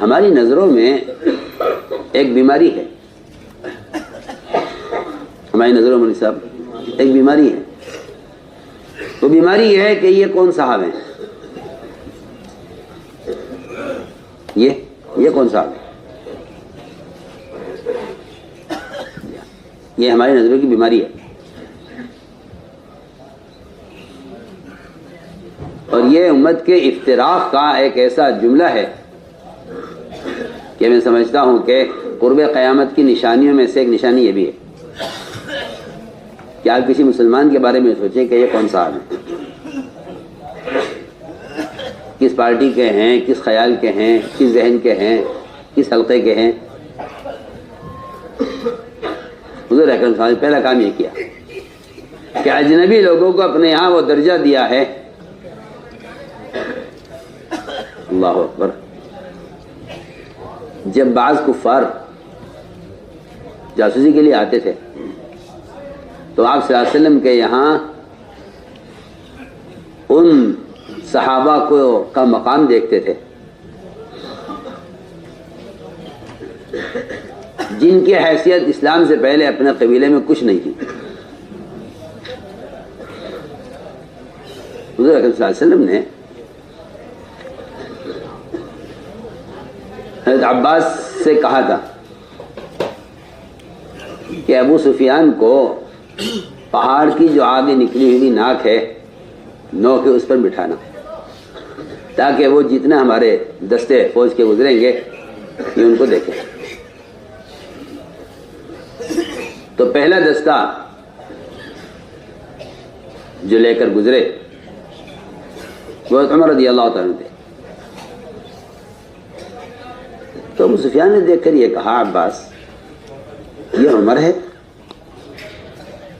ہماری نظروں میں ایک بیماری ہے، ہماری نظروں میں صاحب ایک بیماری ہے. وہ بیماری یہ ہے کہ یہ کون صاحب ہیں، یہ کون صاحب ہے. یہ ہماری نظروں کی بیماری ہے. اور یہ امت کے افتراق کا ایک ایسا جملہ ہے کہ میں سمجھتا ہوں کہ قرب قیامت کی نشانیوں میں سے ایک نشانی یہ بھی ہے کہ آپ کسی مسلمان کے بارے میں سوچیں کہ یہ کون صاحب ہے، کس پارٹی کے ہیں، کس خیال کے ہیں، کس ذہن کے ہیں، کس حلقے کے ہیں. حضور اکرم صلی اللہ علیہ وسلم نے پہلا کام یہ کیا کہ اجنبی لوگوں کو اپنے یہاں وہ درجہ دیا ہے. اللہ اکبر. جب بعض کفار جاسوسی کے لیے آتے تھے تو آپ صلی اللہ علیہ وسلم کے یہاں ان صحابہ کا مقام دیکھتے تھے جن کی حیثیت اسلام سے پہلے اپنے قبیلے میں کچھ نہیں تھی. حضور اکرم صلی اللہ علیہ وسلم نے حضرت عباس سے کہا تھا کہ ابو سفیان کو پہاڑ کی جو آگے نکلی ہوئی ناک ہے نو کے اس پر بٹھانا تاکہ وہ جتنے ہمارے دستے فوج کے گزریں گے یہ ان کو دیکھیں. تو پہلا دستہ جو لے کر گزرے وہ عمر رضی اللہ تعالیٰ تھے. تو ابو سفیان نے دیکھ کر یہ کہا عباس یہ عمر ہے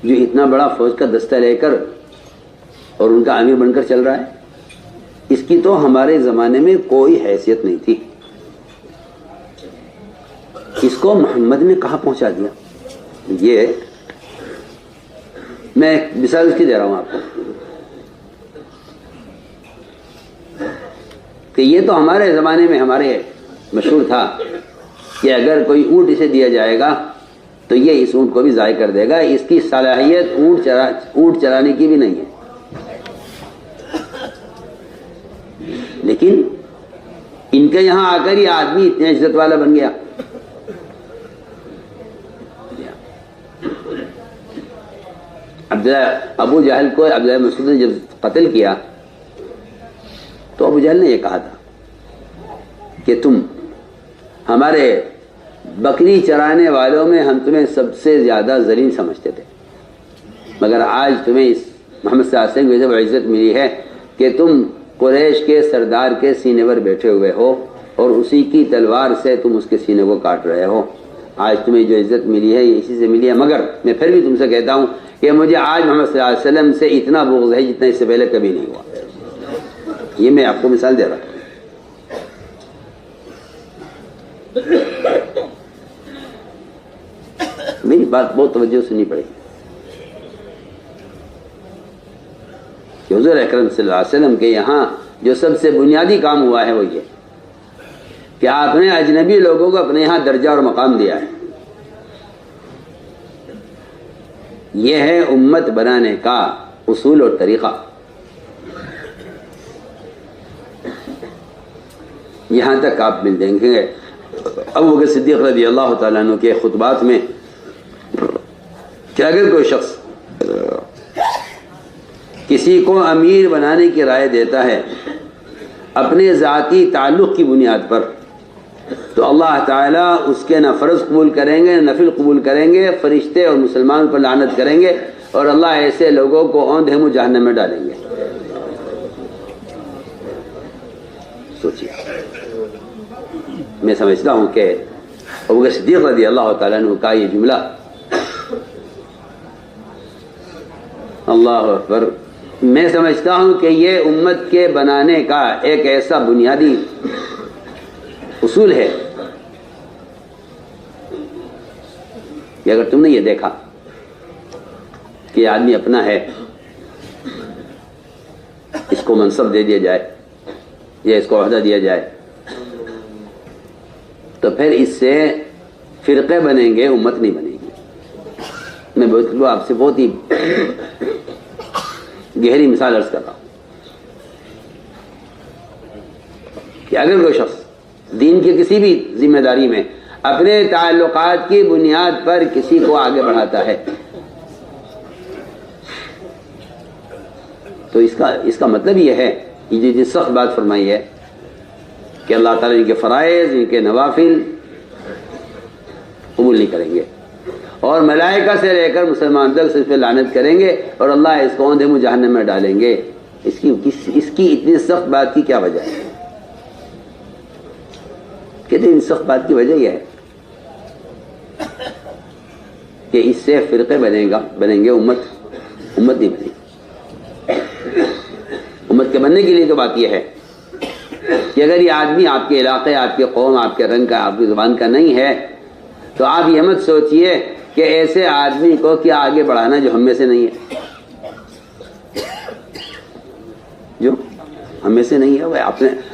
جو اتنا بڑا فوج کا دستہ لے کر اور ان کا امیر بن کر چل رہا ہے، اس کی تو ہمارے زمانے میں کوئی حیثیت نہیں تھی، اس کو محمد نے کہاں پہنچا دیا. یہ میں ایک مثال اس کی دے رہا ہوں آپ کو کہ یہ تو ہمارے زمانے میں ہمارے مشہور تھا کہ اگر کوئی اونٹ اسے دیا جائے گا تو یہ اس اونٹ کو بھی ضائع کر دے گا، اس کی صلاحیت اونٹ چلانے کی بھی نہیں ہے. لیکن ان کے یہاں آ کر یہ آدمی اتنے عزت والا بن گیا. ابو جہل کو عبداللہ مسعود نے جب قتل کیا تو ابو جہل نے یہ کہا تھا کہ تم ہمارے بکری چرانے والوں میں ہم تمہیں سب سے زیادہ ذلیل سمجھتے تھے، مگر آج تمہیں اس محمد صلی اللہ علیہ وسلم کو عزت ملی ہے کہ تم قریش کے سردار کے سینے پر بیٹھے ہوئے ہو اور اسی کی تلوار سے تم اس کے سینے کو کاٹ رہے ہو. آج تمہیں جو عزت ملی ہے یہ اسی سے ملی ہے. مگر میں پھر بھی تم سے کہتا ہوں کہ مجھے آج محمد صلی اللہ علیہ وسلم سے اتنا بغض ہے جتنا اس سے پہلے کبھی نہیں ہوا. یہ میں آپ کو مثال دے رہا ہوں. میری بات بہت توجہ سننی پڑے گی کہ حضور اکرم صلی اللہ علیہ وسلم کے یہاں جو سب سے بنیادی کام ہوا ہے وہ یہ کہ آپ نے اجنبی لوگوں کو اپنے یہاں درجہ اور مقام دیا ہے. یہ ہے امت بنانے کا اصول اور طریقہ. یہاں تک آپ مل دیں گے ابو بکر صدیق رضی اللہ تعالیٰ عنہ کے خطبات میں کہ اگر کوئی شخص کسی کو امیر بنانے کی رائے دیتا ہے اپنے ذاتی تعلق کی بنیاد پر تو اللہ تعالیٰ اس کے نہ فرض قبول کریں گے نہ نفل قبول کریں گے، فرشتے اور مسلمان پر لعنت کریں گے اور اللہ ایسے لوگوں کو اوندھ منہ جہنم میں ڈالیں گے. سوچیے. میں سمجھتا ہوں کہ ابو بکر صدیق رضی اللہ تعالیٰ عنہ کا یہ جملہ اللہ اکبر، میں سمجھتا ہوں کہ یہ امت کے بنانے کا ایک ایسا بنیادی اصول ہے کہ اگر تم نے یہ دیکھا کہ یہ آدمی اپنا ہے، اس کو منصب دے دیا جائے یا اس کو عہدہ دیا جائے تو پھر اس سے فرقے بنیں گے، امت نہیں بنے گی۔ میں آپ سے بہت ہی گہری مثال عرض کر رہا ہوں کہ اگر کوئی شخص دین کی کسی بھی ذمہ داری میں اپنے تعلقات کی بنیاد پر کسی کو آگے بڑھاتا ہے تو اس کا مطلب یہ ہے، یہ جو سخت بات فرمائی ہے کہ اللہ تعالیٰ ان کے فرائض، ان کے نوافل قبول نہیں کریں گے، اور ملائکہ سے لے کر مسلمان تک صرف لعنت کریں گے، اور اللہ اس کو اندھے منہ جہنم میں ڈالیں گے۔ اس کی اتنی سخت بات کی کیا وجہ ہے؟ کہتے ہیں ان سخت بات کی وجہ یہ ہے کہ اس سے فرقے بنیں گے، امت نہیں بنے گی۔ امت کے بننے کے لیے تو بات یہ ہے کہ اگر یہ آدمی آپ کے علاقے، آپ کے قوم، آپ کے رنگ کا، آپ کی زبان کا نہیں ہے تو آپ یہ مت سوچئے کہ ایسے آدمی کو کیا آگے بڑھانا جو ہم میں سے نہیں ہے، جو ہم میں سے نہیں ہے۔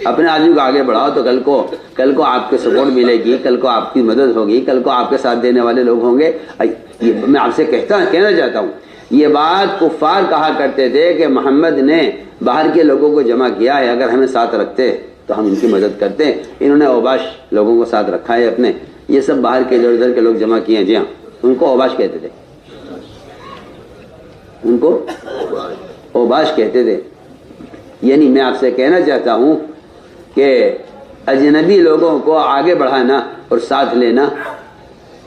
اپنے آدمی کو آگے بڑھاؤ تو کل کو آپ کے سپورٹ ملے گی، کل کو آپ کی مدد ہوگی، کل کو آپ کے ساتھ دینے والے لوگ ہوں گے۔ میں آپ سے کہنا چاہتا ہوں، یہ بات کفار کہا کرتے تھے کہ محمد نے باہر کے لوگوں کو جمع کیا ہے، اگر ہمیں ساتھ رکھتے تو ہم ان کی مدد کرتے۔ انہوں نے اوباش لوگوں کو ساتھ رکھا ہے اپنے، یہ سب باہر کے ادھر ادھر کے لوگ جمع کیے ہیں، جی ہاں، ان کو اوباش کہتے تھے، ان کو اوباش کہتے تھے۔ یعنی میں آپ سے کہنا چاہتا ہوں کہ اجنبی لوگوں کو آگے بڑھانا اور ساتھ لینا،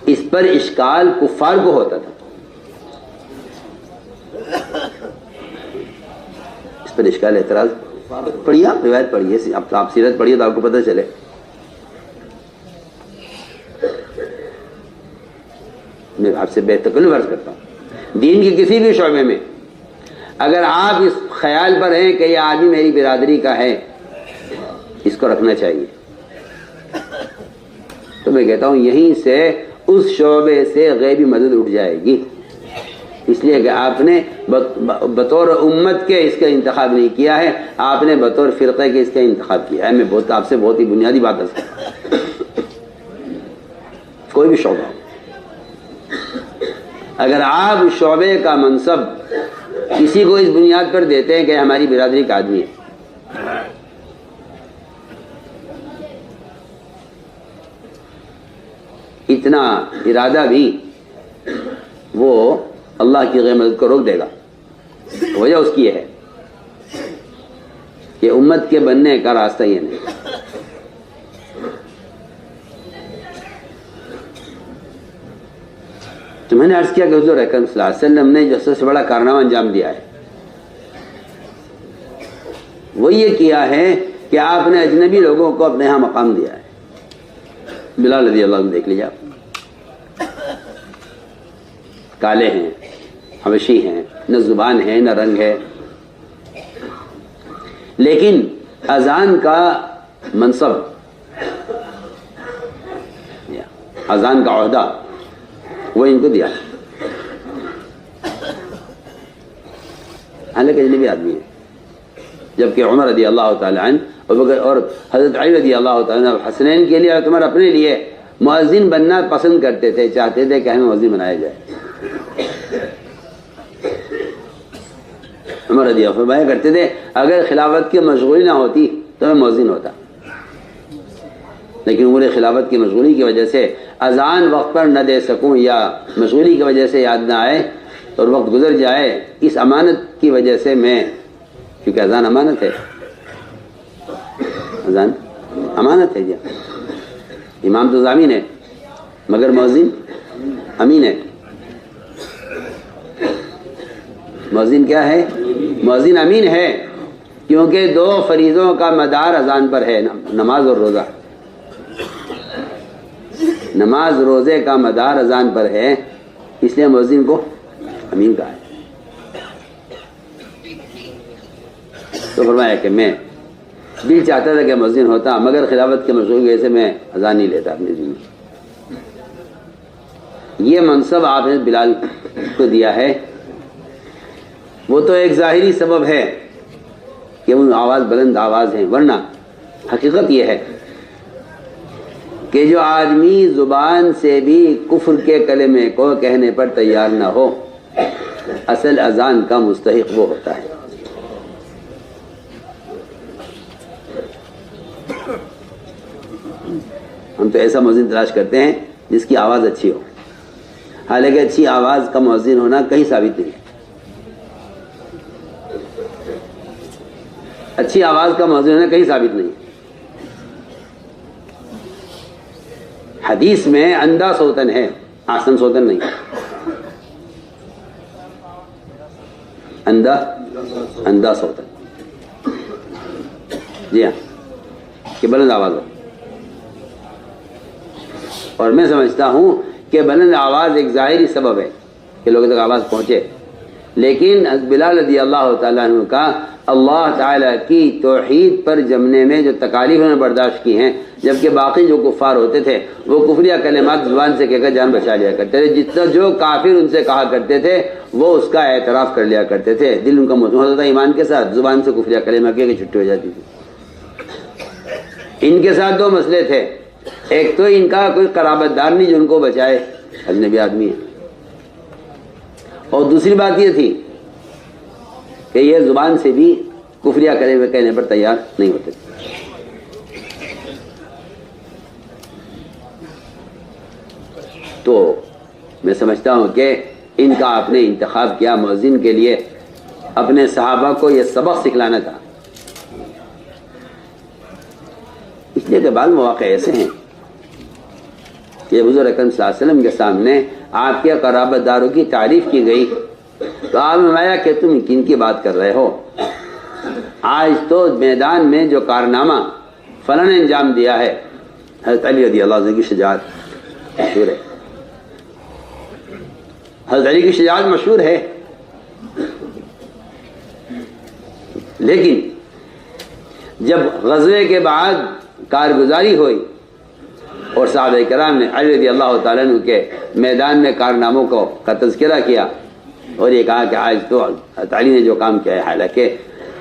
اس پر اشکال کفار کو ہوتا تھا، اس پر اشکال اعتراض۔ پڑھیے، آپ روایت پڑھیے، آپ سیرت پڑھیے تو آپ کو پتہ چلے۔ میں آپ سے بے تکلف عرض کرتا ہوں، دین کی کسی بھی شعبے میں اگر آپ اس خیال پر ہیں کہ یہ آدمی میری برادری کا ہے، اس کو رکھنا چاہیے، تو میں کہتا ہوں یہیں سے اس شعبے سے غیبی مدد اٹھ جائے گی، اس لیے کہ آپ نے بطور امت کے اس کا انتخاب نہیں کیا ہے، آپ نے بطور فرقے کے اس کا انتخاب کیا ہے۔ میں آپ سے بہت ہی بنیادی بات ہے، کوئی بھی شعبہ ہو، اگر آپ شعبے کا منصب کسی کو اس بنیاد پر دیتے ہیں کہ ہماری برادری کا آدمی ہے، اتنا ارادہ بھی وہ اللہ کی غیر مدد کو روک دے گا۔ وجہ اس کی یہ ہے کہ امت کے بننے کا راستہ یہ نہیں۔ تو میں نے عرض کیا کہ حضور اکرم صلی اللہ علیہ وسلم نے جو سب سے بڑا کارنامہ انجام دیا ہے وہ یہ کیا ہے کہ آپ نے اجنبی لوگوں کو اپنے ہاں مقام دیا ہے۔ بلال رضی اللہ عنہ دیکھ لیجیے، آپ کالے ہیں، حبشی ہیں، نہ زبان ہے نہ رنگ ہے، لیکن اذان کا منصب، اذان کا عہدہ وہ ان کو دیا، حالانکہ اجنبی آدمی ہے۔ جبکہ عمر رضی اللہ تعالیٰ عنہ اور حضرت علی رضی اللہ تعالیٰ عنہ حسنین کے لیے اور عمر اپنے لیے مؤذن بننا پسند کرتے تھے، چاہتے تھے کہ ہمیں مؤذن بنایا جائے۔ عمر رضی اللہ فرمایا کرتے تھے اگر خلافت کی مشغولی نہ ہوتی تو میں مؤذن ہوتا، لیکن امور خلافت کی مشغولی کی وجہ سے اذان وقت پر نہ دے سکوں یا مشغولی کی وجہ سے یاد نہ آئے اور وقت گزر جائے، اس امانت کی وجہ سے میں، کیونکہ اذان امانت ہے، اذان امانت ہے، جی امام تو ضامین ہے مگر مؤذن امین ہے۔ مؤذن کیا ہے؟ مؤذن امین ہے، کیونکہ دو فریضوں کا مدار اذان پر ہے، نماز اور روزہ۔ نماز روزے کا مدار اذان پر ہے، اس لیے مؤذن کو امین کہا ہے۔ تو فرمایا کہ میں دل چاہتا تھا کہ مؤذن ہوتا، مگر خلافت کے مشغول وجہ سے میں اذان نہیں لیتا اپنی زندگی۔ یہ منصب آپ نے بلال کو دیا ہے، وہ تو ایک ظاہری سبب ہے کہ وہ آواز بلند آواز ہیں، ورنہ حقیقت یہ ہے کہ جو آدمی زبان سے بھی کفر کے کلمے کو کہنے پر تیار نہ ہو، اصل اذان کا مستحق وہ ہوتا ہے۔ ہم تو ایسا مؤذن تلاش کرتے ہیں جس کی آواز اچھی ہو، حالانکہ اچھی آواز کا مؤذن ہونا کہیں ثابت نہیں ہے۔ اچھی آواز کا مؤذن ہونا کہیں ثابت نہیں ہے۔ حدیث میں اندھا سوتن ہے، آسن سوتن نہیں، اندھا سوتن، جی ہاں، کہ بلند آواز ہو۔ اور میں سمجھتا ہوں کہ بلند آواز ایک ظاہری سبب ہے کہ لوگوں تک آواز پہنچے، لیکن بلال رضی اللہ تعالیٰ عنہ کا اللہ تعالیٰ کی توحید پر جمنے میں جو تکالیف انہوں نے برداشت کی ہیں، جبکہ باقی جو کفار ہوتے تھے وہ کفریہ کلمات زبان سے کہہ کر جان بچا لیا کرتے تھے، جتنا جو کافر ان سے کہا کرتے تھے وہ اس کا اعتراف کر لیا کرتے تھے، دل ان کا مطمئن ہوتا تھا ایمان کے ساتھ، زبان سے کفریہ کلمہ کہہ کے چھٹی ہو جاتی تھی۔ ان کے ساتھ دو مسئلے تھے، ایک تو ان کا کوئی قرابت دار نہیں جو ان کو بچائے، اجنبی آدمی ہے، اور دوسری بات یہ تھی کہ یہ زبان سے بھی کفریہ کلمہ کہنے پر تیار نہیں ہوتے تھے۔ تو میں سمجھتا ہوں کہ ان کا آپ نے انتخاب کیا مؤذن کے لیے، اپنے صحابہ کو یہ سبق سکھلانا تھا، اس لیے کہ بعض مواقع ایسے ہیں کہ حضور اکرم صلی اللہ علیہ وسلم کے سامنے آپ کے قرابت داروں کی تعریف کی گئی تو آپ نے فرمایا کہ تم کن کی بات کر رہے ہو؟ آج تو میدان میں جو کارنامہ فلاں نے انجام دیا ہے، حضرت علی رضی اللہ عنہ کی شجاعت مشہور ہے، حضرت علی کی شجاعت مشہور ہے، لیکن جب غزوے کے بعد کارگزاری ہوئی اور صحابہ کرام نے علی رضی اللہ تعالیٰ عنہ کے میدان میں کارناموں کا تذکرہ کیا اور یہ کہا کہ آج تو علی نے جو کام کیا ہے، حالانکہ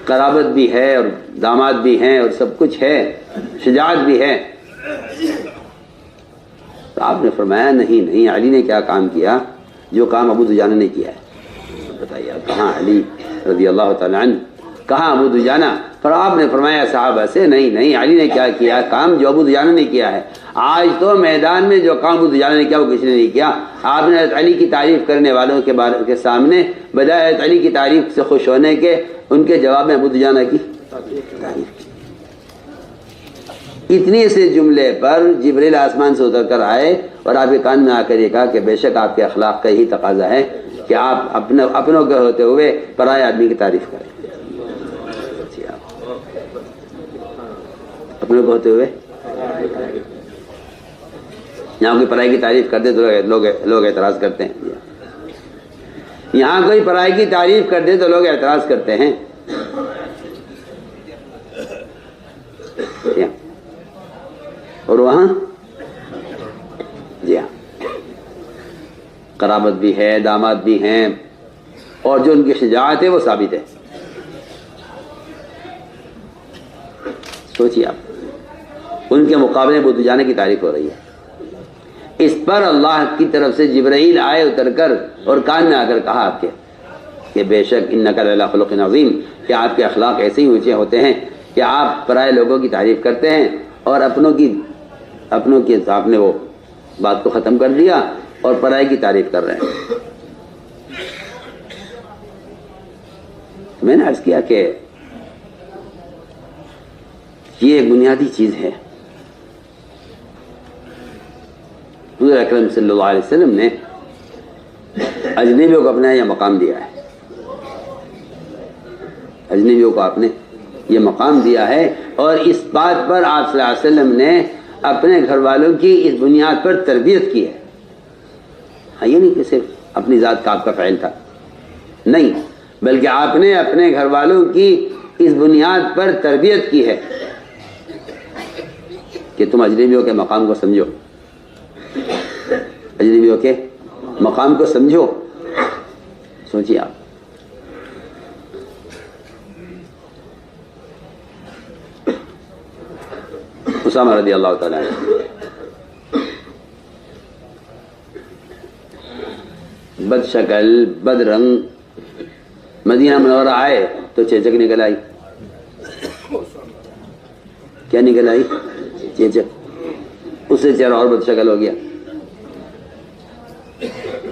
قرابت بھی ہے اور داماد بھی ہیں اور سب کچھ ہے، شجاعت بھی ہے، تو آپ نے فرمایا نہیں علی نے کیا کام کیا جو کام ابو دجانہ نے کیا ہے؟ بتائیے کہاں علی رضی اللہ تعالیٰ عنہ، کہاں ابو دجانہ؟ پر آپ نے فرمایا صحابہ سے نہیں علی نے کیا کیا کام جو ابو دجانہ نے کیا ہے۔ آج تو میدان میں جو کام ابو دجانہ نے کیا وہ کسی نے نہیں کیا۔ آپ نے حضرت علی کی تعریف کرنے والوں کے سامنے بجائے حضرت علی کی تعریف سے خوش ہونے کے ان کے جواب میں ابو دجانہ کی تعریف کی۔ اتنے سے جملے پر جبریل آسمان سے اتر کر آئے اور آپ کے کان میں آ کر یہ کہا کہ بے شک آپ کے اخلاق کا یہی تقاضا ہے کہ آپ اپنوں کے ہوتے ہوئے پرائے آدمی کی تعریف کریں، اپنے کو ہوتے ہوئے یہاں کوئی پرائی کی تعریف کر دے تو لوگ اعتراض کرتے ہیں، یہاں کوئی پرائی کی تعریف کر دے تو لوگ اعتراض کرتے ہیں، اور وہاں جی ہاں قرابت بھی ہے، داماد بھی ہیں، اور جو ان کی شجاعت ہے وہ ثابت ہے۔ سوچیے آپ، ان کے مقابلے ابو دجانہ کی تعریف ہو رہی ہے، اس پر اللہ کی طرف سے جبرائیل آئے اتر کر اور کان میں آ کر کہا آپ کے کہ بے شک انک لعلی خلق عظیم، کہ آپ کے اخلاق ایسے ہی اونچے ہوتے ہیں کہ آپ پرائے لوگوں کی تعریف کرتے ہیں اور اپنوں کی آپ نے وہ بات کو ختم کر دیا اور پرائے کی تعریف کر رہے ہیں۔ میں نے عرض کیا کہ یہ ایک بنیادی چیز ہے، حضور اکرم صلی اللہ علیہ وسلم نے اجنبیوں کو اپنا یہ مقام دیا ہے، اجنبیوں کو آپ نے یہ مقام دیا ہے، اور اس بات پر آپ صلی اللہ علیہ وسلم نے اپنے گھر والوں کی اس بنیاد پر تربیت کی ہے۔ ہاں، یہ نہیں کہ صرف اپنی ذات کا آپ کا فعل تھا، نہیں، بلکہ آپ نے اپنے گھر والوں کی اس بنیاد پر تربیت کی ہے کہ تم اجنبیوں کے مقام کو سمجھو، اجنبیوں کے مقام کو سمجھو۔ سوچیے آپ، اسامہ رضی اللہ تعالیٰ عنہ بد شکل بد رنگ مدینہ منورہ آئے تو چیچک نکل آئی. کیا نکل آئی؟ چیچک. اس سے چہرہ اور بد شکل ہو گیا.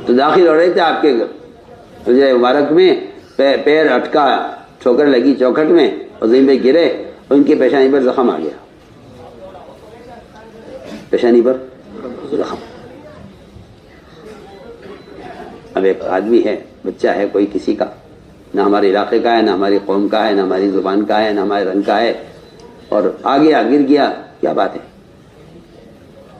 تو داخل ہو رہے تھے آپ کے حجرہ مبارک میں، پیر اٹکا، ٹھوکر لگی چوکھٹ میں اور زمین پہ گرے، ان کی پیشانی پر زخم آ گیا. پیشانی پر زخم. اب ایک آدمی ہے، بچہ ہے کوئی کسی کا، نہ ہمارے علاقے کا ہے، نہ ہماری قوم کا ہے، نہ ہماری زبان کا ہے، نہ ہمارے رنگ کا ہے، اور آ گیا، گر گیا. کیا بات ہے؟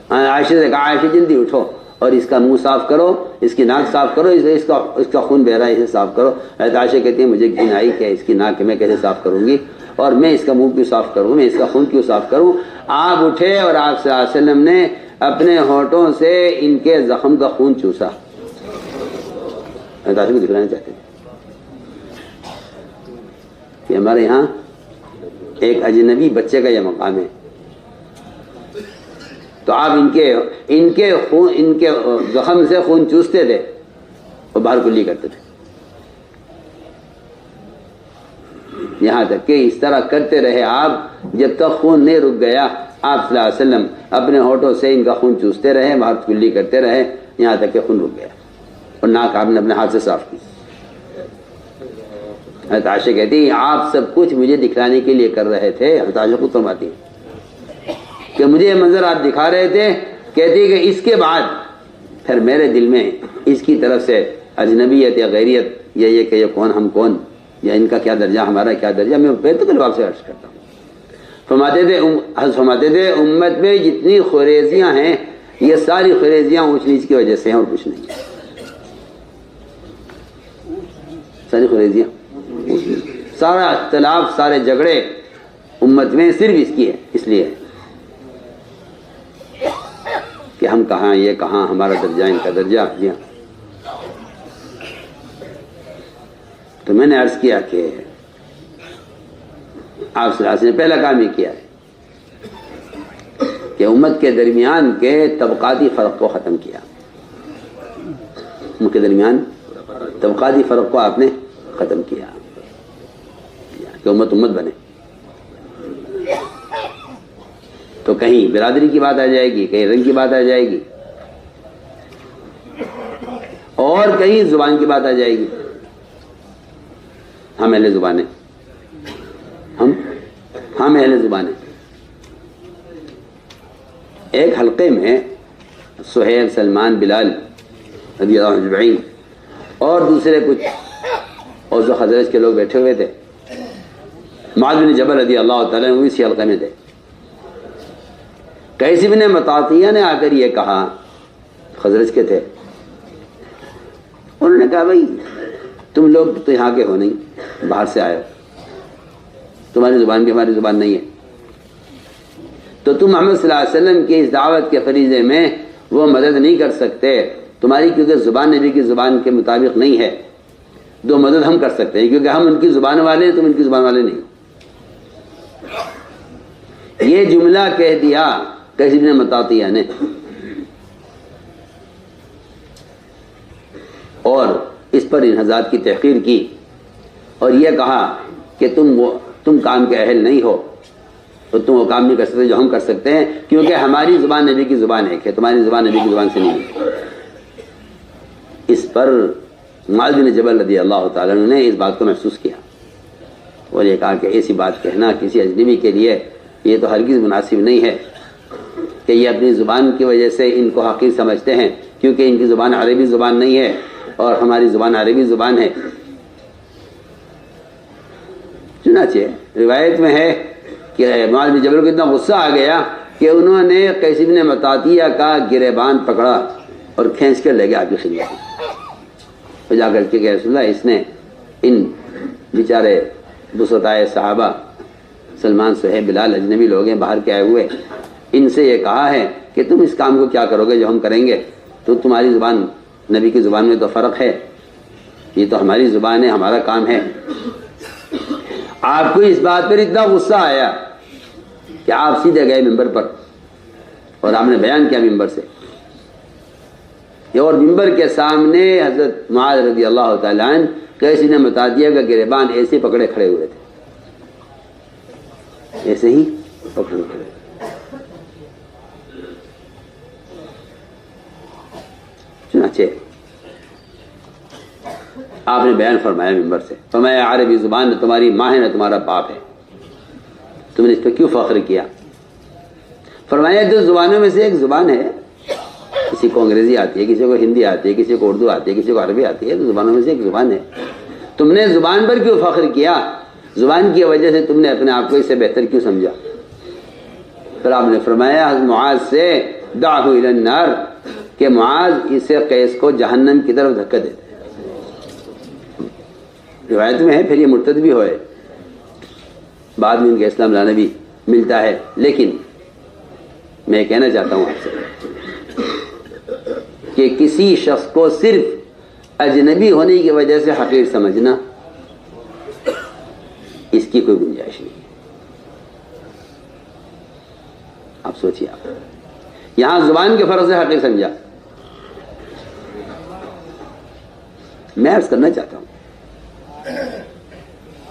عائشہ سے کہا عائشہ جلدی اٹھو اور اس کا منہ صاف کرو، اس کی ناک صاف کرو، اس کا خون بہ رہا ہے، اسے صاف کرو. حضرت عائشہ کہتی ہے مجھے گھن آئی کہ اس کی ناک میں کیسے صاف کروں گی، اور میں اس کا منہ کیوں صاف کروں، میں اس کا خون کیوں صاف کروں. آپ اٹھے اور آپ صلی اللہ علیہ وسلم نے اپنے ہونٹوں سے ان کے زخم کا خون چوسا. حضرت عائشہ کو دکھلانا چاہتے تھے کہ ہمارے یہاں ایک اجنبی بچے کا یہ مقام ہے. تو آپ ان کے زخم سے خون چوستے تھے اور باہر کلی کرتے تھے. یہاں تک کہ اس طرح کرتے رہے آپ جب تک خون نہیں رک گیا. آپ صلی اللہ علیہ وسلم اپنے ہونٹوں سے ان کا خون چوستے رہے، باہر کلی کرتے رہے، یہاں تک کہ خون رک گیا، اور ناک آپ نے اپنے ہاتھ سے صاف کی. حضرت عائشہ کہتی ہیں آپ سب کچھ مجھے دکھلانے کے لیے کر رہے تھے. حضرت عائشہ خود فرماتی ہیں کہ مجھے یہ منظر آپ دکھا رہے تھے. کہتی کہ اس کے بعد پھر میرے دل میں اس کی طرف سے اجنبیت یا غیریت یا یہ کہ یہ کون ہم کون، یا ان کا کیا درجہ ہمارا کیا درجہ، میں بیتقل آپ سے عرض کرتا ہوں. فرماتے تھے امت میں جتنی خریزیاں ہیں یہ ساری خریزیاں اونچ نیچ کی وجہ سے ہیں اور کچھ نہیں. ساری خریزیاں، سارا اختلاف، سارے جھگڑے امت میں صرف اس کی ہے، اس لیے کہ ہم کہاں، یہ کہاں، ہمارا درجہ ان کا درجہ. جی ہاں. تو میں نے عرض کیا کہ آپ صلی اللہ علیہ وسلم نے پہلا کام یہ کیا ہے کہ امت کے درمیان کے طبقاتی فرق کو ختم کیا. امت کے درمیان طبقاتی فرق کو آپ نے ختم کیا کہ امت بنے. تو کہیں برادری کی بات آ جائے گی، کہیں رنگ کی بات آ جائے گی، اور کہیں زبان کی بات آ جائے گی. ہم اہل زبان ہیں، ہم اہل زبان ہیں. ایک حلقے میں سہیل، سلمان، بلال رضی اللہ عنہ اجمعین اور دوسرے کچھ اوس و خزرج کے لوگ بیٹھے ہوئے تھے. معاذ بن جبل رضی اللہ تعالیٰ عنہ اسی حلقے میں تھے. قیس بن مطاطیہ نے آ کر یہ کہا، خزرج کے تھے، انہوں نے کہا بھائی تم لوگ تو یہاں کے ہو نہیں، باہر سے آئے ہو، تمہاری زبان بھی ہماری زبان نہیں ہے، تو تم محمد صلی اللہ علیہ وسلم کی اس دعوت کے فریضے میں وہ مدد نہیں کر سکتے. تمہاری کیونکہ زبان نبی کی زبان کے مطابق نہیں ہے، دو مدد ہم کر سکتے ہیں کیونکہ ہم ان کی زبان والے ہیں، تم ان کی زبان والے نہیں. یہ جملہ کہہ دیا قیس بن مطاطیہ نے، اور اس پر ان حضرات کی تحقیر کی اور یہ کہا کہ تم کام کے اہل نہیں ہو، تو تم وہ کام نہیں کر سکتے جو ہم کر سکتے ہیں، کیونکہ ہماری زبان نبی کی زبان ایک ہے، تمہاری زبان نبی کی زبان سے نہیں ہے. اس پر معاذ بن جبل رضی اللہ تعالیٰ عنہ نے اس بات کو محسوس کیا اور یہ کہا کہ ایسی بات کہنا کسی اجنبی کے لیے یہ تو ہرگز مناسب نہیں ہے کہ یہ اپنی زبان کی وجہ سے ان کو حقیر سمجھتے ہیں، کیونکہ ان کی زبان عربی زبان نہیں ہے اور ہماری زبان عربی زبان ہے. چنانچہ روایت میں ہے کہ معاذ بن جبل کو اتنا غصہ آ گیا کہ انہوں نے قیس بن مطاطیہ کا گریبان پکڑا اور کھینچ کر لے گیا آپ کی خدمت میں. تو جا کر کے کہ رسول اللہ اس نے ان بیچارے بسطائے صحابہ سلمان، صہیب، بلال اجنبی لوگ ہیں باہر کے آئے ہوئے، ان سے یہ کہا ہے کہ تم اس کام کو کیا کرو گے جو ہم کریں گے، تو تمہاری زبان نبی کی زبان میں تو فرق ہے، یہ تو ہماری زبان ہے، ہمارا کام ہے. آپ کو اس بات پر اتنا غصہ آیا کہ آپ سیدھے گئے ممبر پر اور آپ نے بیان کیا ممبر سے اور ممبر کے سامنے حضرت معاذ رضی اللہ تعالیٰ عنہ کیسی نے بتا دیا کہ گریبان ایسے پکڑے کھڑے ہوئے تھے، ایسے ہی پکڑے کھڑے. چنانچہ آپ نے بیان فرمایا ممبر سے، فرمایا عربی زبان نہ تمہاری ماں ہے نہ تمہارا باپ ہے، تم نے اس پہ کیوں فخر کیا؟ فرمایا دو زبانوں میں سے ایک زبان ہے، کسی کو انگریزی آتی ہے، کسی کو ہندی آتی ہے، کسی کو اردو آتی ہے، کسی کو عربی آتی ہے، دو زبانوں میں سے ایک زبان ہے. تم نے زبان پر کیوں فخر کیا؟ زبان کی وجہ سے تم نے اپنے آپ کو اس سے بہتر کیوں سمجھا؟ پھر آپ نے فرمایا معاذ سے دعہ الی النار کہ معاذ اسے قیس کو جہنم کی طرف دھکا دیتے. روایت میں ہے پھر یہ مرتد بھی ہوئے، بعد میں ان کے اسلام لانا بھی ملتا ہے. لیکن میں کہنا چاہتا ہوں آپ سے کہ کسی شخص کو صرف اجنبی ہونے کی وجہ سے حقیر سمجھنا، اس کی کوئی گنجائش نہیں. آپ سوچیے، آپ یہاں زبان کے فرض سے حقیر سمجھا. میں عرض کرنا چاہتا ہوں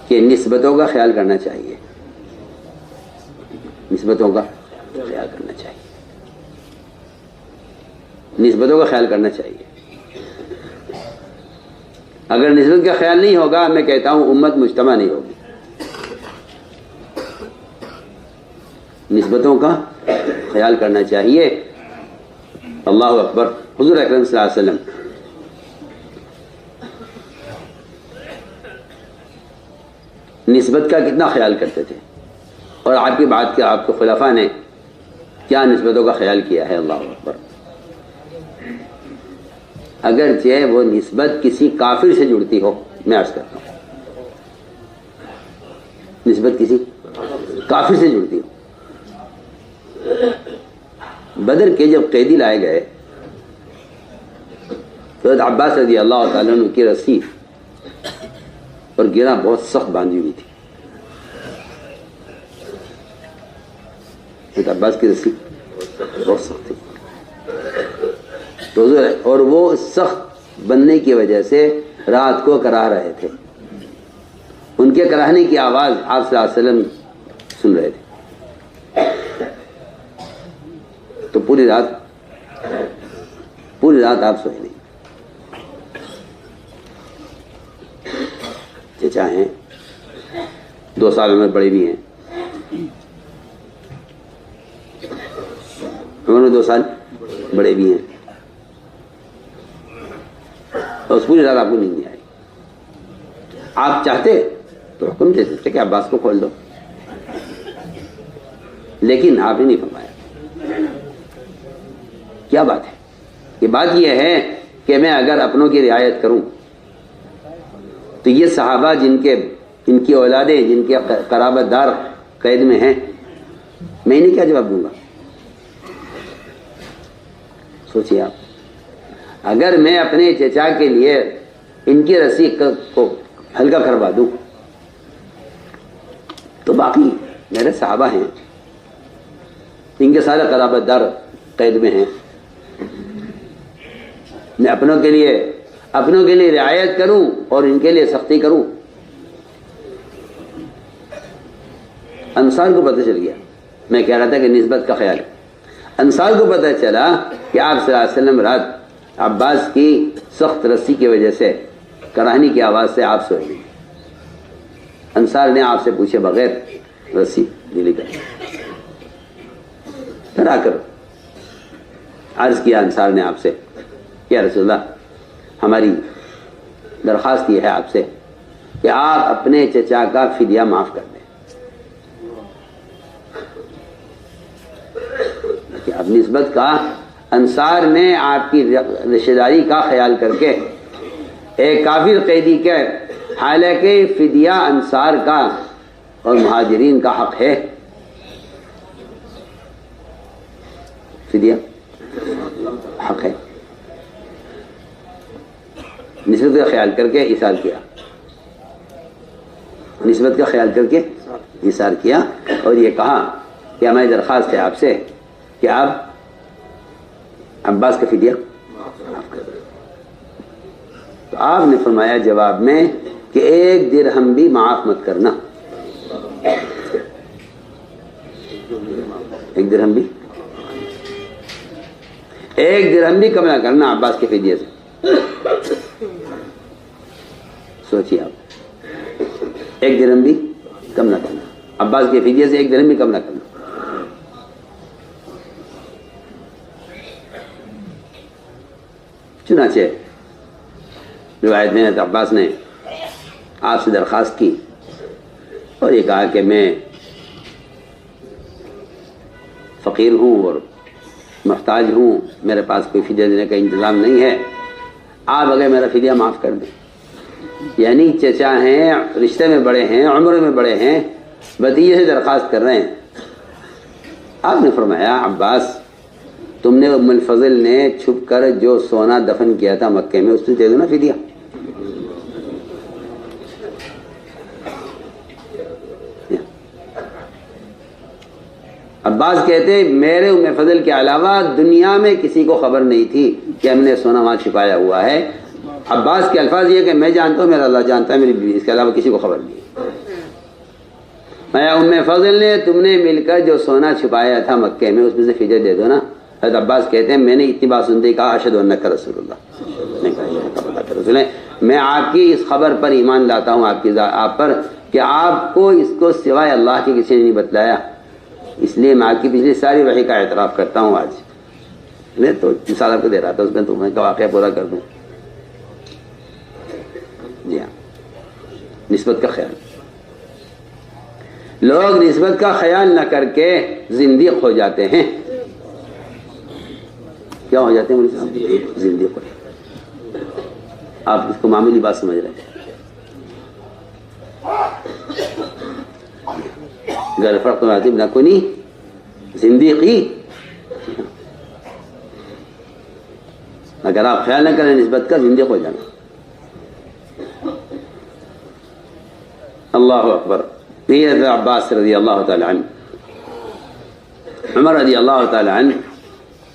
کہ نسبتوں کا خیال کرنا چاہیے، نسبتوں کا خیال کرنا چاہیے، نسبتوں کا خیال کرنا چاہیے. اگر نسبت کا خیال نہیں ہوگا، میں کہتا ہوں امت مجتمع نہیں ہوگی. نسبتوں کا خیال کرنا چاہیے. اللہ اکبر. حضور اکرم صلی اللہ علیہ وسلم نسبت کا کتنا خیال کرتے تھے، اور آپ کی بات کے آپ کے خلفاء نے کیا نسبتوں کا خیال کیا ہے. اللہ اکبر. اگرچہ وہ نسبت کسی کافر سے جڑتی ہو، میں عرض کرتا ہوں نسبت کسی کافر سے جڑتی ہو. بدر کے جب قیدی لائے گئے تو حضرت عباس رضی اللہ تعالیٰ عنہ کی رسی اور گرہ بہت سخت باندھی ہوئی تھی. حضرت عباس کی رسی بہت سخت تھی اور وہ سخت بننے کی وجہ سے رات کو کراہ رہے تھے. ان کے کراہنے کی آواز آپ صلی اللہ علیہ وسلم سن رہے تھے. تو پوری رات آپ سوئے نہیں. چچا ہیں، 2 سال میں بڑے بھی ہیں، انہوں 2 سال بڑے بھی ہیں، اور اس پوری رات آپ کو نیند نہیں آئی. آپ چاہتے تو حکم دے سکتے کہ عباس کو کھول دو، لیکن آپ نے نہیں فرمایا. کیا بات ہے؟ یہ بات یہ ہے کہ میں اگر اپنوں کی رعایت کروں تو یہ صحابہ ان کی اولادیں، جن کے قرابت دار قید میں ہیں، میں انہیں کیا جواب دوں گا؟ سوچیے آپ. اگر میں اپنے چچا کے لیے ان کی رسی کو ہلکا کروا دوں تو باقی میرے صحابہ ہیں، ان کے سارے قرابت دار قید میں ہیں. میں اپنوں کے لیے رعایت کروں اور ان کے لیے سختی کروں. انصار کو پتہ چل گیا، میں کہہ رہا تھا کہ نسبت کا خیال. انصار کو پتہ چلا کہ آپ صلی اللہ علیہ وسلم رات عباس کی سخت رسی کی وجہ سے، کراہنی کی آواز سے آپ سوئے نہیں. انصار نے آپ سے پوچھے بغیر رسی ڈھیلی کر، پھر آ کر عرض کیا انصار نے آپ سے، یا رسول اللہ، ہماری درخواست یہ ہے آپ سے کہ آپ اپنے چچا کا فدیہ معاف کر دیں. کہ اب نسبت کا انصار نے آپ کی رشتہ داری کا خیال کر کے ایک کافر قیدی کے، حالانکہ فدیہ انصار کا اور مہاجرین کا حق ہے. فدیہ حق ہے. نسبت کا خیال کر کے ایثار کیا، نسبت کا خیال کر کے ایثار کیا، اور یہ کہا کہ ہماری درخواست ہے آپ سے کہ آپ عباس کا فدیہ معاف کر دو. تو آپ نے فرمایا جواب میں کہ 1 درہم بھی معاف مت کرنا. 1 درہم بھی کم نہ کرنا عباس کے فدیے سے. سوچیے آپ, 1 درہم بھی کم نہ کرنا عباس کے فدیے سے, 1 درہم بھی کم نہ کرنا. چنانچہ روایت میں عباس نے آپ سے درخواست کی اور یہ کہا کہ میں فقیر ہوں اور محتاج ہوں, میرے پاس کوئی فدیہ دینے کا انتظام نہیں ہے, آپ اگر میرا فدیہ معاف کر دیں. یعنی چچا ہیں, رشتے میں بڑے ہیں, عمر میں بڑے ہیں, بھتیجے سے درخواست کر رہے ہیں. آپ نے فرمایا عباس تم نے ام الفضل نے چھپ کر جو سونا دفن کیا تھا مکے میں اس سے دے دو نا فدیہ. عباس کہتے میرے ام فضل کے علاوہ دنیا میں کسی کو خبر نہیں تھی کہ ہم نے سونا وہاں چھپایا ہوا ہے. عباس کے الفاظ یہ کہ میں جانتا ہوں, میرا اللہ جانتا ہے, میری بیوی, اس کے علاوہ کسی کو خبر نہیں. میں ام فضل نے تم نے مل کر جو سونا چھپایا تھا مکے میں اس میں سے فدیہ دے دو نا. حضرت عباس کہتے ہیں میں نے اتنی بات سنتے کہا اشہد انک رسول اللہ, میں کہا رسول ہے, میں آپ کی اس خبر پر ایمان لاتا ہوں, آپ پر کہ آپ کو اس کو سوائے اللہ کے کسی نے نہیں بتلایا, اس لیے میں آپ کی پچھلی ساری وحی کا اعتراف کرتا ہوں. آج میں تو مثال آپ کو دے رہا تھا, اس میں تمہیں کا واقعہ پورا کر دوں. جی ہاں, نسبت کا خیال. لوگ نسبت کا خیال نہ کر کے زندیق ہو جاتے ہیں. کیا ہو جاتے ہیں مولوی صاحب؟ زندیق ہو جاتے ہیں. آپ اس کو معمولی بات سمجھ رہے ہیں. گر فرق ناظم نہ کنی زندیقی, اگر آپ خیال نہ کریں نسبت کا زندیق ہو جانا. اللہ اکبر. حضرت عباس رضی اللہ تعالی عنہ, عمر رضی اللہ تعالی عنہ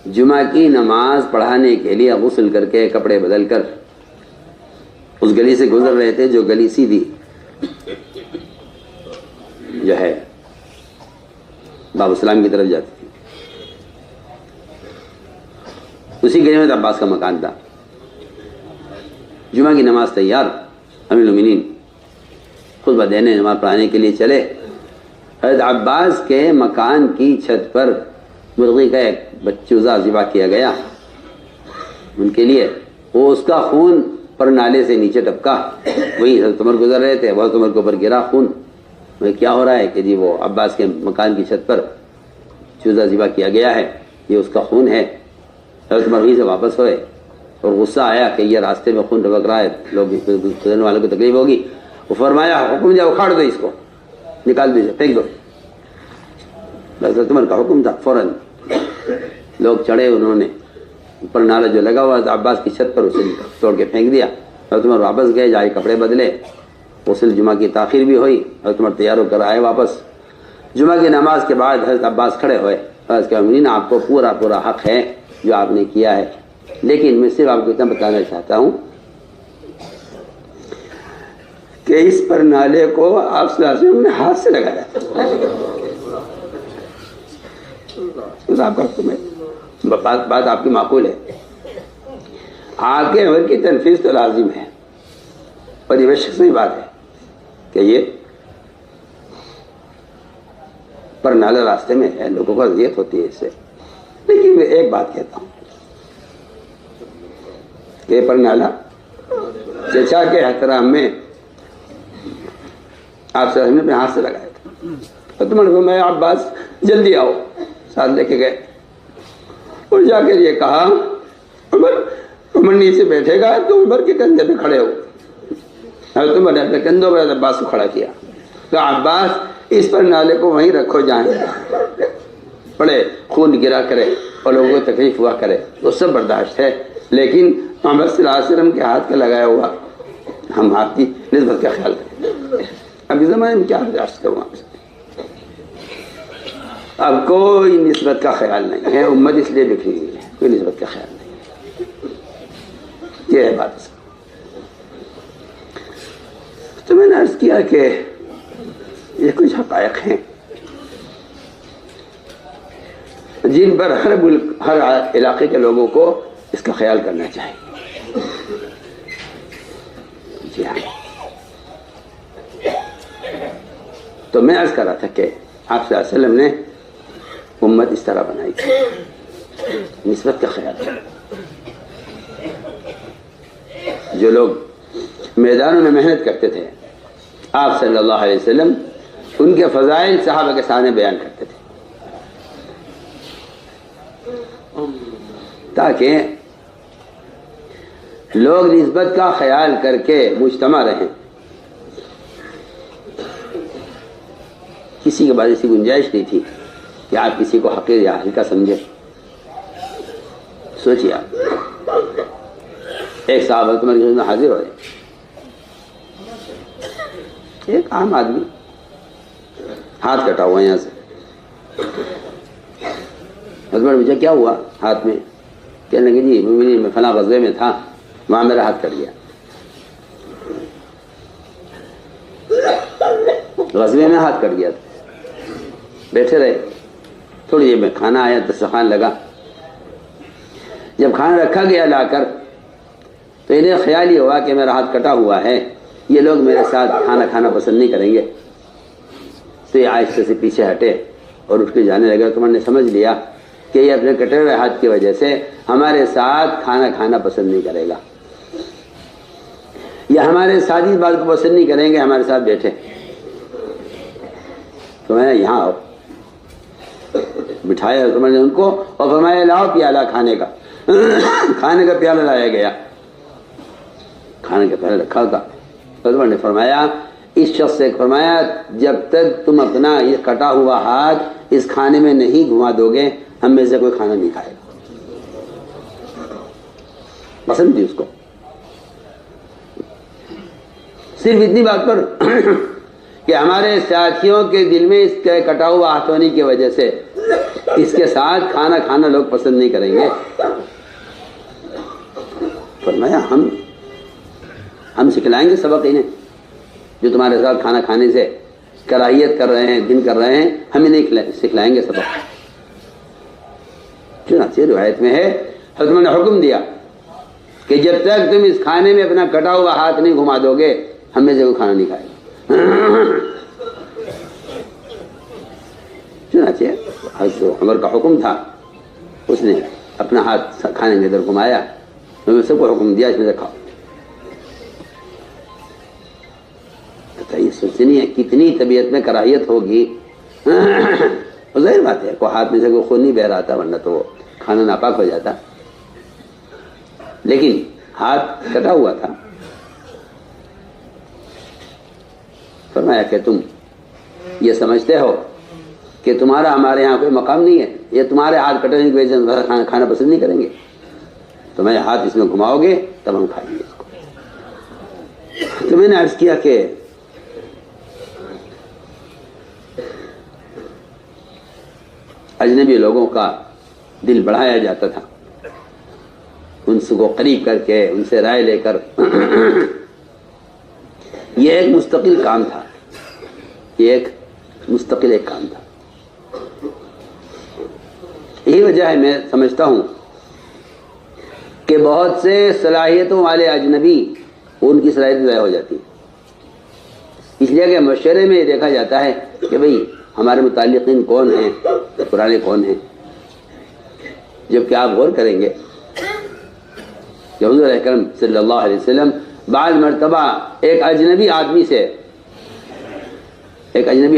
جمعہ کی نماز پڑھانے کے لیے غسل کر کے کپڑے بدل کر اس گلی سے گزر رہے تھے جو گلی سیدھی جو ہے باب السلام کی طرف جاتی تھی. اسی گلی میں عباس کا مکان تھا. جمعہ کی نماز تیار, امیر المومنین خطبہ دینے نماز پڑھانے کے لیے چلے. حضرت عباس کے مکان کی چھت پر مرغی کا ایک بچوزہ ذبح کیا گیا ان کے لیے. وہ اس کا خون پر نالے سے نیچے ٹپکا. وہی حضرت عمر گزر رہے تھے, حضرت عمر کے اوپر گرا خون. کیا ہو رہا ہے کہ جی وہ عباس کے مکان کی چھت پر چوزہ ذبح کیا گیا ہے, یہ اس کا خون ہے. حضرت عمر وہیں سے واپس ہوئے اور غصہ آیا کہ یہ راستے میں خون ٹپک رہا ہے, لوگ گزرنے والوں کو تکلیف ہوگی. وہ فرمایا حکم دیا اکھاڑ دو, اس کو نکال دیجیے, پھینک دو. حضرت عمر کا حکم تھا. فوراً لوگ چڑھے, انہوں نے اوپر نالا جو لگا ہوا تھا عباس کی چھت پر اسے توڑ کے پھینک دیا. حضرت عمر واپس گئے, جائے کپڑے بدلے. غسل جمعہ کی تاخیر بھی ہوئی. حضرت عمر تیار ہو کر آئے واپس. جمعہ کی نماز کے بعد حضرت عباس کھڑے ہوئے. حضرت کے امین آپ کو پورا حق ہے جو آپ نے کیا ہے, لیکن میں صرف آپ کو اتنا بتانا چاہتا ہوں کہ اس پر نالے کو آپ صلی اللہ علیہ وسلم نے ہاتھ سے لگایا تھا. آپ کا حکم ہے, بات آپ کی معقول ہے. آپ کے عمر کی تنفیذ تو لازم ہے, اور یہ صحیح بات ہے کہ یہ پر نالہ راستے میں ہے, لوگوں کو اذیت ہوتی ہے اس سے. لیکن میں ایک بات کہتا ہوں کہ پر نالہ چچا کے احترام میں آپ سے اپنے ہاتھ سے لگایا تھا. تمہارے کو میں عباس جلدی آؤ, ساتھ لے کے گئے اور جا کر یہ کہا عمر نیچے بیٹھے گا تو عمر کے کندھے پہ کھڑے ہو. حضرت عمر نے اپنے کندھوں پر عباس کو کھڑا کیا. تو عباس اس پر نالے کو وہیں رکھو, جائیں پڑے خون گرا کرے اور لوگوں کو تکلیف ہوا کرے, وہ سب برداشت ہے. لیکن محمد صلی اللہ علیہ وسلم کے ہاتھ کا لگایا ہوا ہم آپ کی نسبت کا خیال کریں. اب اس زمانے میں کیا برداشت کروں آپ سے؟ اب کوئی نسبت کا خیال نہیں ہے. امت اس لیے بکھری ہوئی ہے, کوئی نسبت کا خیال نہیں. یہ ہے بات. تو میں نے عرض کیا کہ یہ کچھ حقائق ہیں جن پر ہر علاقے کے لوگوں کو اس کا خیال کرنا چاہیے. جی ہاں. تو میں عرض کر رہا تھا کہ آپ صلی اللہ علیہ وسلم نے امت اس طرح بنائی تھی، نسبت کا خیال ہے. جو لوگ میدانوں میں محنت کرتے تھے آپ صلی اللہ علیہ وسلم ان کے فضائل صحابہ کے سامنے بیان کرتے تھے تاکہ لوگ نسبت کا خیال کر کے مجتمع رہیں. کسی کے بعد ایسی گنجائش نہیں تھی کہ آپ کسی کو حقیر یا ہلکا سمجھے. سوچیے آپ ایک صاحب حضرت عمر کی خدمت میں حاضر ہو رہے، ایک عام آدمی ہاتھ کٹا ہوا یہاں سے. حضرت عمر پوچھا کیا ہوا ہاتھ میں؟ کہنے لگے جی میں فلاں غزوے میں تھا وہاں میرا ہاتھ کٹ گیا. غزوے میں ہاتھ کٹ گیا تھا. بیٹھے رہے، تھوڑی دیر میں کھانا آیا، دسترخوان لگا. جب کھانا رکھا گیا لا کر تو انہیں خیال ہی ہوا کہ میرا ہاتھ کٹا ہوا ہے، یہ لوگ میرے ساتھ کھانا کھانا پسند نہیں کریں گے. تو یہ آہستہ سے پیچھے ہٹے اور اٹھ کے جانے لگے. تم نے سمجھ لیا کہ یہ اپنے کٹے ہوئے ہاتھ کی وجہ سے ہمارے ساتھ کھانا کھانا پسند نہیں کرے گا، یا ہمارے ساتھ اس بات کو پسند نہیں کریں گے ہمارے ساتھ بیٹھے. تو میں یہاں آؤ، بٹھایا تم نے ان کو اور فرمایا لاؤ پیالہ کھانے کا. کھانے کا پیالہ لایا گیا، کھانے کا پیالہ رکھا تھا. حضرت نے فرمایا اس شخص سے فرمایا جب تک تم اپنا یہ کٹا ہوا ہاتھ اس کھانے میں نہیں گھما دو گے ہم میں سے کوئی کھانا نہیں کھائے گا. پسند تھی اس کو. صرف اتنی بات پر کہ ہمارے ساتھیوں کے دل میں اس کے کٹا ہوا ہاتھ ہونے کی وجہ سے اس کے ساتھ کھانا کھانا لوگ پسند نہیں کریں گے. فرمایا ہم سکھلائیں گے سبق انہیں جو تمہارے ساتھ کھانا کھانے سے کراہیت کر رہے ہیں، دن کر رہے ہیں، ہم انہیں سکھلائیں گے سبق. چنانچہ روایت میں ہے حضرت نے حکم دیا کہ جب تک تم اس کھانے میں اپنا کٹا ہوا ہاتھ نہیں گھما دو گے ہم میں سے کوئی کھانا نہیں کھائے گا. چنانچہ حضرت عمر کا حکم تھا، اس نے اپنا ہاتھ کھانے کے اندر گھمایا. میں سب کو حکم دیا اس میں سے کھاؤ. یہ سوچنی ہے کتنی طبیعت میں کراہیت ہوگی. ظاہر بات ہے کوئی ہاتھ میں سے کوئی خون نہیں بہ رہا تھا ورنہ تو کھانا ناپاک ہو جاتا، لیکن ہاتھ کٹا ہوا تھا. فرمایا کہ تم یہ سمجھتے ہو کہ تمہارا ہمارے یہاں کوئی مقام نہیں ہے، یہ تمہارے ہاتھ کٹنے کی وجہ سے کھانا پسند نہیں کریں گے، تو میں ہاتھ اس میں گھماؤ گے تب ہم کھائیں گے اس کو. تو میں نے عرض کیا کہ اجنبی لوگوں کا دل بڑھایا جاتا تھا، ان سے کو قریب کر کے ان سے رائے لے کر. یہ ایک مستقل کام تھا، یہ ایک مستقل ایک کام تھا. یہی وجہ ہے میں سمجھتا ہوں کہ بہت سے صلاحیتوں والے اجنبی ان کی صلاحیت ضائع ہو جاتی ہے، اس لیے کہ مشورے میں یہ دیکھا جاتا ہے کہ بھئی ہمارے متعلقین کون ہیں، پرانے کون ہیں. جبکہ آپ غور کریں گے کہ حضور اکرم صلی اللہ علیہ وسلم بعض مرتبہ ایک اجنبی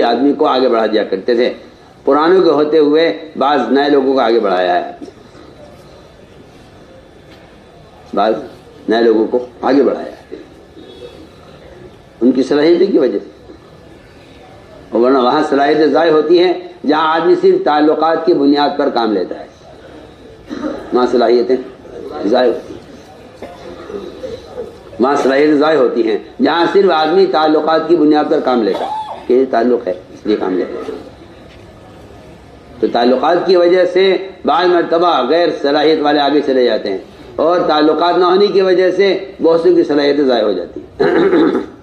آدمی کو آگے بڑھا دیا کرتے تھے. پرانوں کے ہوتے ہوئے بعض نئے لوگوں کو آگے بڑھایا ہے، بعض نئے لوگوں کو آگے بڑھایا ہے ان کی صلاحیت کی وجہ سے. ورنہ وہاں صلاحیتیں ضائع ہوتی ہیں جہاں آدمی صرف تعلقات کی بنیاد پر کام لیتا ہے، وہاں صلاحیتیں ضائع ہوتی ہیں. وہاں صلاحیتیں ضائع ہوتی ہیں جہاں صرف آدمی تعلقات کی بنیاد پر کام لیتا ہے کہ یہ تعلق ہے اس لیے کام لیتا ہے. تو تعلقات کی وجہ سے بعض مرتبہ غیر صلاحیت والے آگے چلے جاتے ہیں. اور تعلقات نہ ہونے کی وجہ سے بہت سی کی صلاحیتیں ضائع ہو جاتی ہیں.